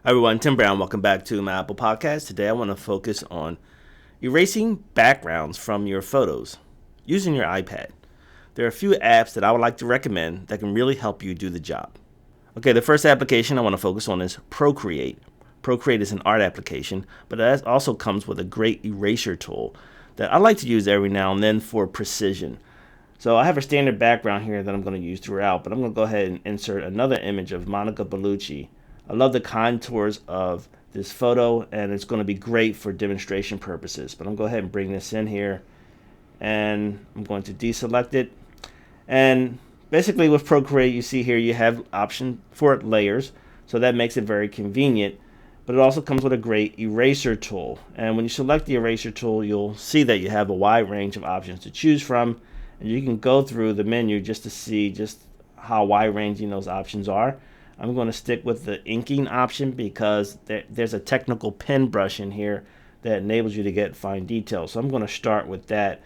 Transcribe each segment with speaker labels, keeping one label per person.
Speaker 1: Hi everyone, Tim Brown. Welcome back to my Apple Podcast. Today I want to focus on erasing backgrounds from your photos using your iPad. There are a few apps that I would like to recommend that can really help you do the job. Okay, the first application I want to focus on is Procreate. Procreate is an art application, but it also comes with a great eraser tool that I like to use every now and then for precision. So I have a standard background here that I'm going to use throughout, but I'm going to go ahead and insert another image of Monica Bellucci. I love the contours of this photo, and it's going to be great for demonstration purposes. But I'm going to go ahead and bring this in here, and I'm going to deselect it. And basically with Procreate, you see here you have option for layers, so that makes it very convenient. But it also comes with a great eraser tool. And when you select the eraser tool, you'll see that you have a wide range of options to choose from. And you can go through the menu just to see just how wide-ranging those options are. I'm going to stick with the inking option because there's a technical pen brush in here that enables you to get fine details. So I'm going to start with that.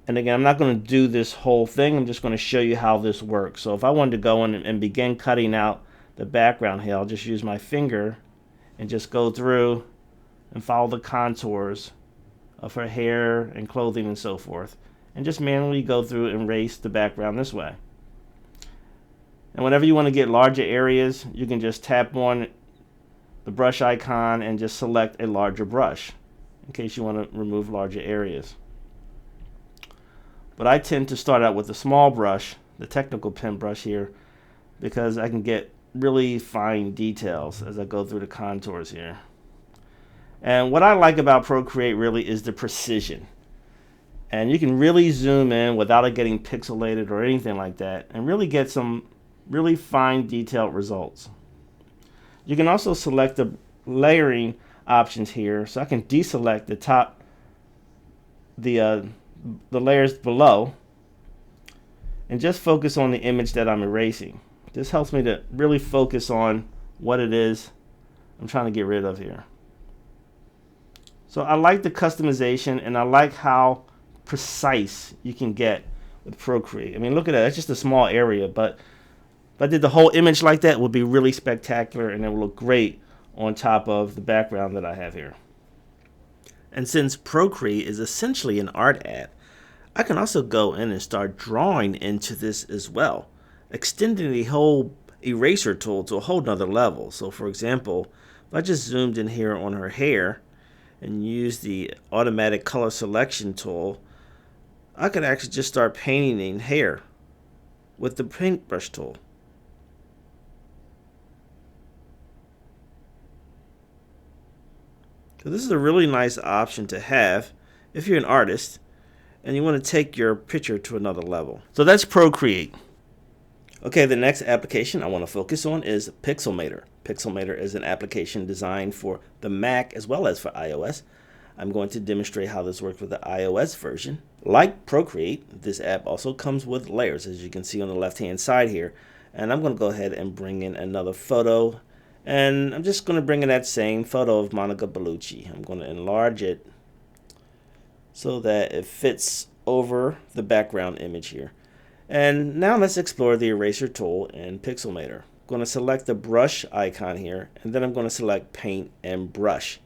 Speaker 1: And again, I'm not going to do this whole thing. I'm just going to show you how this works. So if I wanted to go in and begin cutting out the background here, I'll just use my finger and just go through and follow the contours of her hair and clothing and so forth. And just manually go through and erase the background this way. And whenever you want to get larger areas, you can just tap on the brush icon and just select a larger brush in case you want to remove larger areas. But I tend to start out with a small brush, the technical pen brush here, because I can get really fine details as I go through the contours here. And what I like about Procreate really is the precision. And you can really zoom in without it getting pixelated or anything like that, and really get some really fine detailed results. You can also select the layering options here, so I can deselect the top, the layers below, and just focus on the image that I'm erasing. This helps me to really focus on what it is I'm trying to get rid of here. So I like the customization, and I like how precise you can get with Procreate. I mean, look at that. That's just a small area, but if I did the whole image like that, it would be really spectacular, and it will look great on top of the background that I have here. And since Procreate is essentially an art app, I can also go in and start drawing into this as well, extending the whole eraser tool to a whole nother level. So for example, if I just zoomed in here on her hair and used the automatic color selection tool, I could actually just start painting in hair with the paintbrush tool. So this is a really nice option to have if you're an artist and you want to take your picture to another level. So that's Procreate. Okay, the next application I want to focus on is Pixelmator. Pixelmator is an application designed for the Mac as well as for iOS. I'm going to demonstrate how this works with the iOS version. Like Procreate, this app also comes with layers, as you can see on the left-hand side here. And I'm going to go ahead and bring in another photo. And I'm just going to bring in that same photo of Monica Bellucci. I'm going to enlarge it so that it fits over the background image here. And now let's explore the eraser tool in Pixelmator. I'm going to select the brush icon here, and then I'm going to select paint and brush.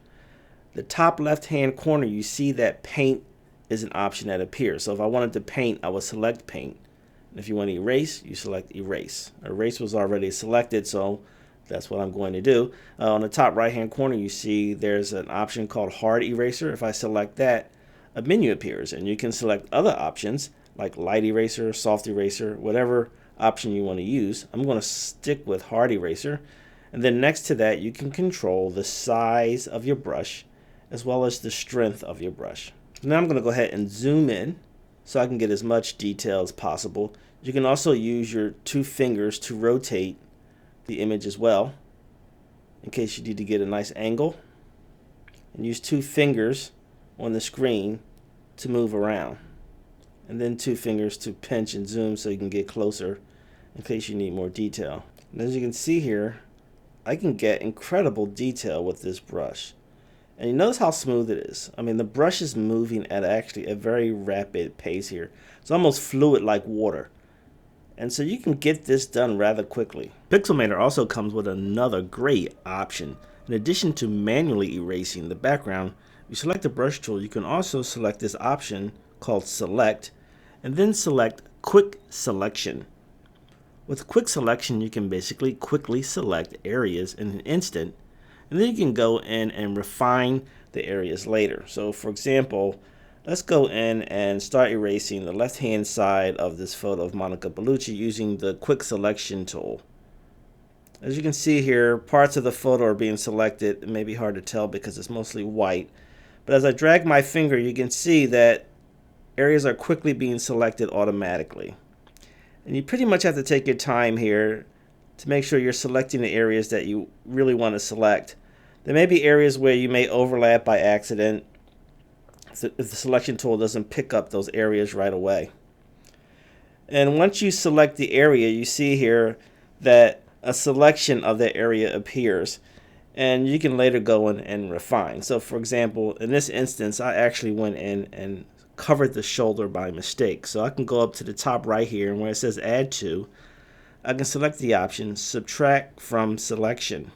Speaker 1: The top left hand corner, you see that paint is an option that appears. So if I wanted to paint, I would select paint. And if you want to erase, you select erase. Erase was already selected, so that's what I'm going to do. On the top right hand corner, you see there's an option called hard eraser. If I select that, a menu appears, and you can select other options like light eraser, soft eraser, whatever option you want to use. I'm going to stick with hard eraser. And then next to that, you can control the size of your brush as well as the strength of your brush. Now I'm going to go ahead and zoom in so I can get as much detail as possible. You can also use your two fingers to rotate the image as well in case you need to get a nice angle, and use two fingers on the screen to move around, and then two fingers to pinch and zoom so you can get closer in case you need more detail. And as you can see here, I can get incredible detail with this brush. And you notice how smooth it is. I mean, the brush is moving at actually a very rapid pace here. It's almost fluid like water. And so you can get this done rather quickly. Pixelmator also comes with another great option. In addition to manually erasing the background, you select the brush tool, you can also select this option called Select, and then select Quick Selection. With Quick Selection, you can basically quickly select areas in an instant, and then you can go in and refine the areas later. So for example, let's go in and start erasing the left-hand side of this photo of Monica Bellucci using the Quick Selection tool. As you can see here, parts of the photo are being selected. It may be hard to tell because it's mostly white. But as I drag my finger, you can see that areas are quickly being selected automatically. And you pretty much have to take your time here to make sure you're selecting the areas that you really want to select. There may be areas where you may overlap by accident if the selection tool doesn't pick up those areas right away. And once you select the area, you see here that a selection of that area appears, and you can later go in and refine. So for example, in this instance, I actually went in and covered the shoulder by mistake. So I can go up to the top right here, and where it says Add To, I can select the option Subtract from Selection.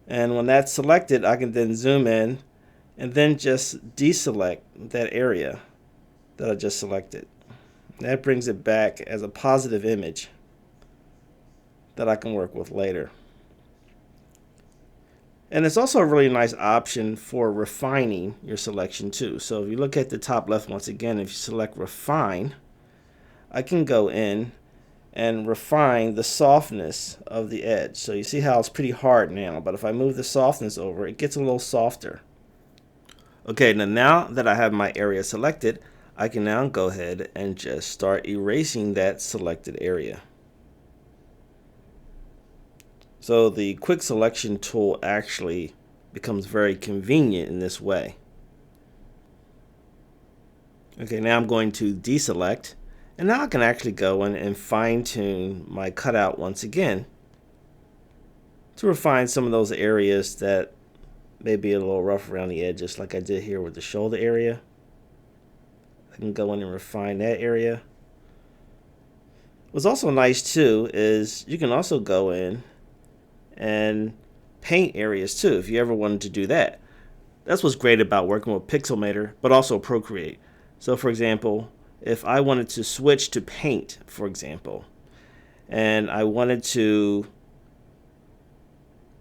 Speaker 1: And when that's selected, I can then zoom in and then just deselect that area that I just selected. That brings it back as a positive image that I can work with later. And it's also a really nice option for refining your selection too. So if you look at the top left once again, if you select Refine, I can go in and refine the softness of the edge. So you see how it's pretty hard now, but if I move the softness over, it gets a little softer. Okay, now that I have my area selected, I can now go ahead and just start erasing that selected area. So the quick selection tool actually becomes very convenient in this way. Okay, now I'm going to deselect, and now I can actually go in and fine-tune my cutout once again to refine some of those areas that may be a little rough around the edges, like I did here with the shoulder area. I can go in and refine that area. What's also nice too is you can also go in and paint areas too if you ever wanted to do that. That's what's great about working with Pixelmator, but also Procreate. So for example, if I wanted to switch to paint, for example, and I wanted to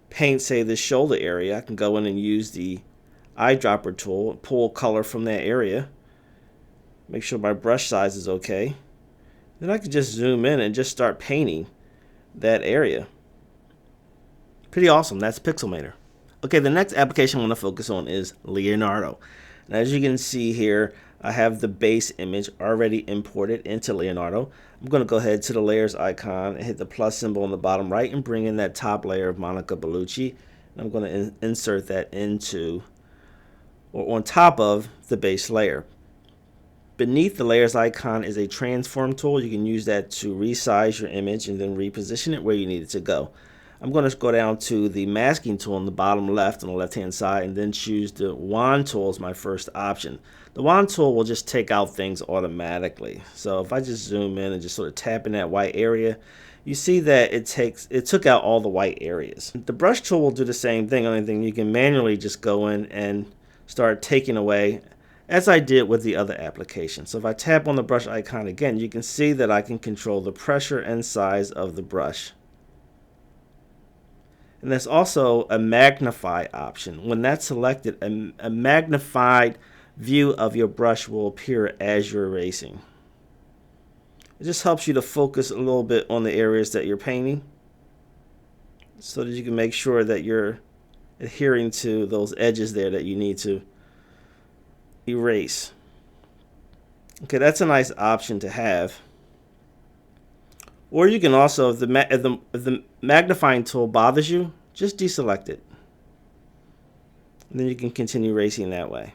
Speaker 1: paint, say, this shoulder area, I can go in and use the eyedropper tool, pull color from that area, make sure my brush size is okay. Then I can just zoom in and just start painting that area. Pretty awesome. That's Pixelmator. Okay, the next application I want to focus on is Leonardo. And as you can see here, I have the base image already imported into Leonardo. I'm going to go ahead to the layers icon and hit the plus symbol on the bottom right and bring in that top layer of Monica Bellucci. And I'm going to insert that into or on top of the base layer. Beneath the layers icon is a transform tool. You can use that to resize your image and then reposition it where you need it to go. I'm going to go down to the masking tool on the bottom left on the left hand side and then choose the wand tool as my first option. The wand tool will just take out things automatically. So if I just zoom in and just sort of tap in that white area, you see that it took out all the white areas. The brush tool will do the same thing, only thing you can manually just go in and start taking away, as I did with the other application. So if I tap on the brush icon again, you can see that I can control the pressure and size of the brush. And there's also a magnify option. When that's selected, a magnified view of your brush will appear as you're erasing. It just helps you to focus a little bit on the areas that you're painting so that you can make sure that you're adhering to those edges there that you need to erase. Okay, that's a nice option to have. Or you can also, if the magnifying tool bothers you, just deselect it. And then you can continue erasing that way.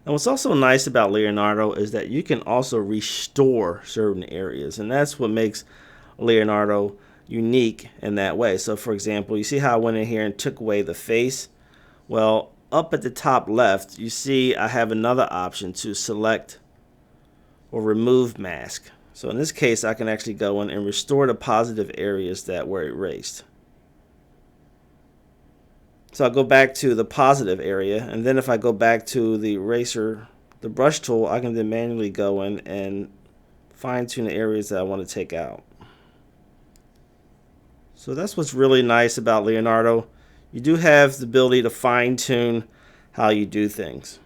Speaker 1: Now what's also nice about Leonardo is that you can also restore certain areas. And that's what makes Leonardo unique in that way. So for example, you see how I went in here and took away the face? Well, up at the top left, you see I have another option to select or remove mask. So in this case, I can actually go in and restore the positive areas that were erased. So I'll go back to the positive area, and then if I go back to the eraser, the brush tool, I can then manually go in and fine-tune the areas that I want to take out. So that's what's really nice about Leonardo. You do have the ability to fine-tune how you do things.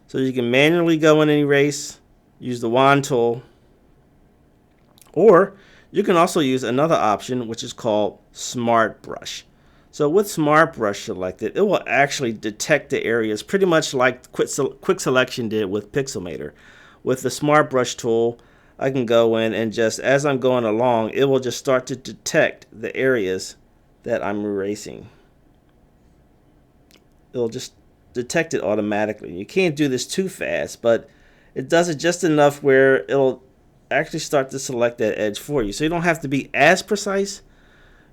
Speaker 1: So you can manually go in and erase, use the wand tool, or you can also use another option which is called Smart Brush. So with Smart Brush selected, it will actually detect the areas pretty much like Quick Selection did with Pixelmator. With the Smart Brush tool, I can go in and just as I'm going along, it will just start to detect the areas that I'm erasing. It'll just detect it automatically. You can't do this too fast, but it does it just enough where it'll actually start to select that edge for you. So you don't have to be as precise.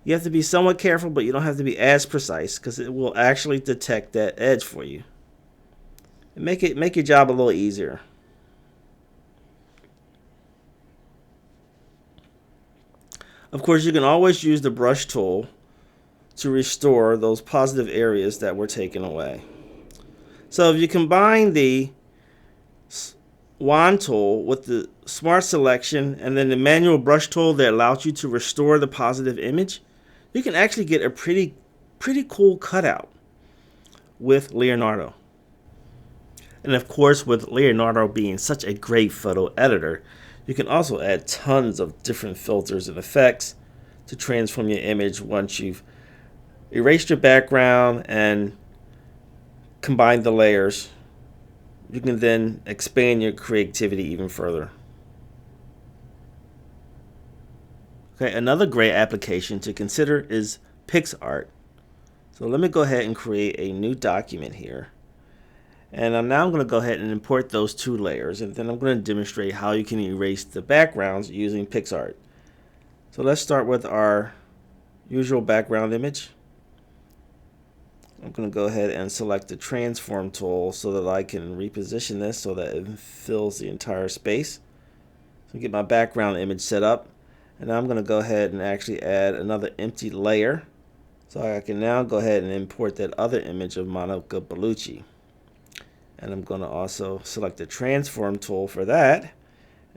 Speaker 1: You have to be somewhat careful, but you don't have to be as precise because it will actually detect that edge for you. And make your job a little easier. Of course, you can always use the brush tool to restore those positive areas that were taken away. So if you combine the wand tool with the smart selection and then the manual brush tool that allows you to restore the positive image, you can actually get a pretty cool cutout with Leonardo. And of course, with Leonardo being such a great photo editor, you can also add tons of different filters and effects to transform your image once you've erased your background and combined the layers. You can then expand your creativity even further. Okay, another great application to consider is PicsArt. So let me go ahead and create a new document here. And now I'm going to go ahead and import those two layers, and then I'm going to demonstrate how you can erase the backgrounds using PicsArt. So let's start with our usual background image. I'm going to go ahead and select the transform tool so that I can reposition this so that it fills the entire space. So get my background image set up, and now I'm going to go ahead and actually add another empty layer. So I can now go ahead and import that other image of Monica Bellucci. And I'm going to also select the transform tool for that.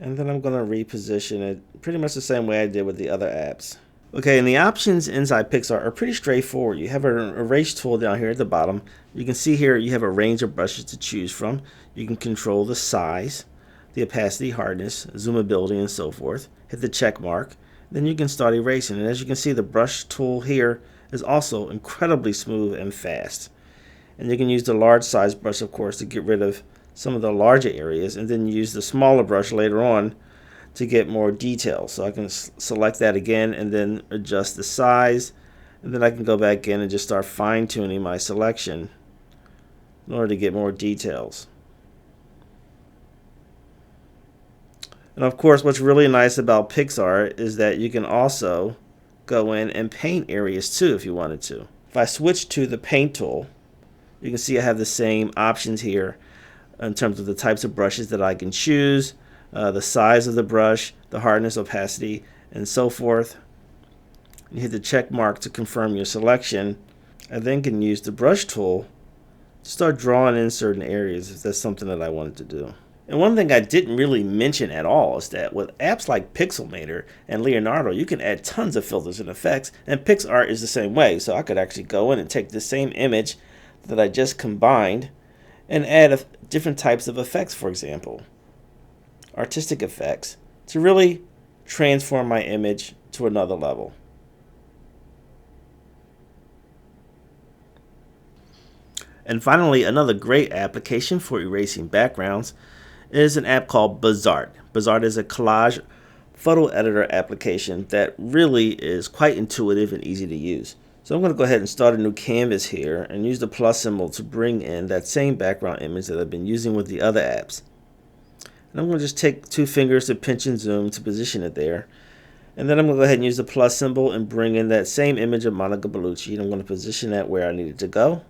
Speaker 1: And then I'm going to reposition it pretty much the same way I did with the other apps. Okay, and the options inside PicsArt are pretty straightforward. You have an erase tool down here at the bottom. You can see here you have a range of brushes to choose from. You can control the size, the opacity, hardness, zoomability, and so forth. Hit the check mark. Then you can start erasing. And as you can see, the brush tool here is also incredibly smooth and fast. And you can use the large size brush, of course, to get rid of some of the larger areas, and then use the smaller brush later on to get more detail. So I can select that again and then adjust the size, and then I can go back in and just start fine-tuning my selection in order to get more details. And of course, what's really nice about PicsArt is that you can also go in and paint areas too if you wanted to. If I switch to the paint tool, you can see I have the same options here in terms of the types of brushes that I can choose, the size of the brush, the hardness, opacity, and so forth. You hit the check mark to confirm your selection, and then can use the brush tool to start drawing in certain areas if that's something that I wanted to do. And one thing I didn't really mention at all is that with apps like Pixelmator and Leonardo, you can add tons of filters and effects, and PicsArt is the same way. So I could actually go in and take the same image that I just combined and add different types of effects, for example, artistic effects, to really transform my image to another level. And finally, another great application for erasing backgrounds is an app called Bazaart. Bazaart is a collage photo editor application that really is quite intuitive and easy to use. So I'm going to go ahead and start a new canvas here and use the plus symbol to bring in that same background image that I've been using with the other apps. And I'm going to just take two fingers to pinch and zoom to position it there. And then I'm going to go ahead and use the plus symbol and bring in that same image of Monica Bellucci, and I'm going to position that where I need it to go.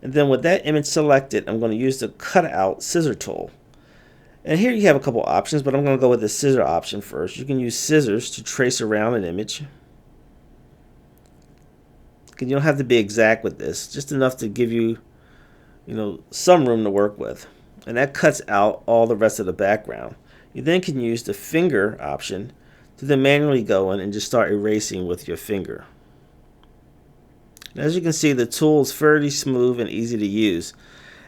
Speaker 1: And then with that image selected, I'm going to use the cutout scissor tool. And here you have a couple options, but I'm going to go with the scissor option first. You can use scissors to trace around an image. You don't have to be exact with this, just enough to give you, some room to work with. And that cuts out all the rest of the background. You then can use the finger option to then manually go in and just start erasing with your finger. And as you can see, the tool is fairly smooth and easy to use.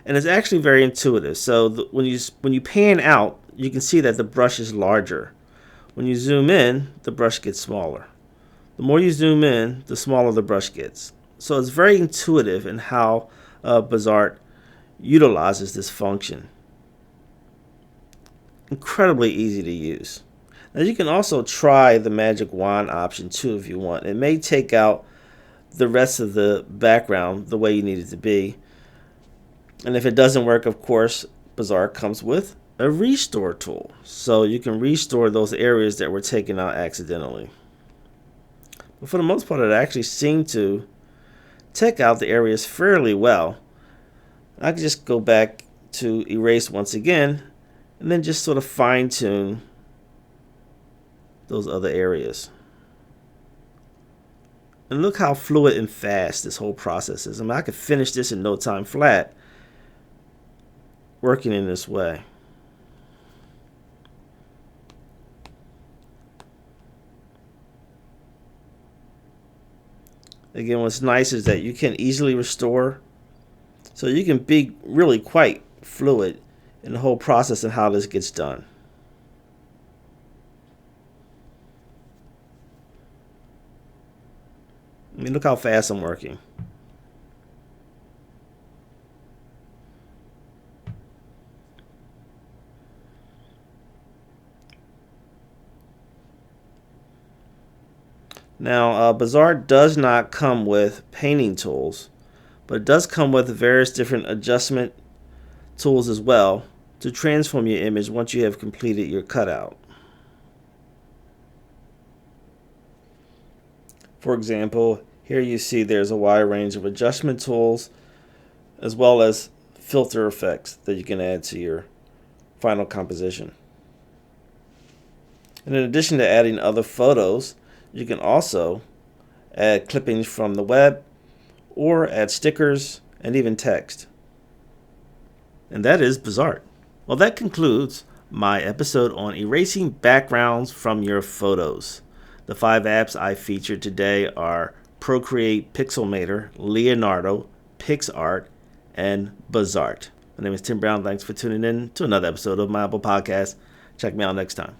Speaker 1: And it's actually very intuitive. So when you pan out, you can see that the brush is larger. When you zoom in, the brush gets smaller. The more you zoom in, the smaller the brush gets. So it's very intuitive in how Bazaart utilizes this function. Incredibly easy to use. Now you can also try the magic wand option too if you want. It may take out the rest of the background the way you need it to be. And if it doesn't work, of course, Bazaart comes with a restore tool. So you can restore those areas that were taken out accidentally. But for the most part, it actually seemed to take out the areas fairly well. I can just go back to erase once again and then just sort of fine tune those other areas. And look how fluid and fast this whole process is. I mean, I could finish this in no time flat working in this way. Again, what's nice is that you can easily restore, so you can be really quite fluid in the whole process and how this gets done. I mean, look how fast I'm working. Now, Bazaart does not come with painting tools, but it does come with various different adjustment tools as well to transform your image once you have completed your cutout. For example, here you see there's a wide range of adjustment tools as well as filter effects that you can add to your final composition. And in addition to adding other photos, you can also add clippings from the web or add stickers and even text. And that is Bazaart. Well, that concludes my episode on erasing backgrounds from your photos. The 5 apps I featured today are Procreate, Pixelmator, Leonardo, PicsArt, and Bazaart. My name is Tim Brown. Thanks for tuning in to another episode of my Apple Podcast. Check me out next time.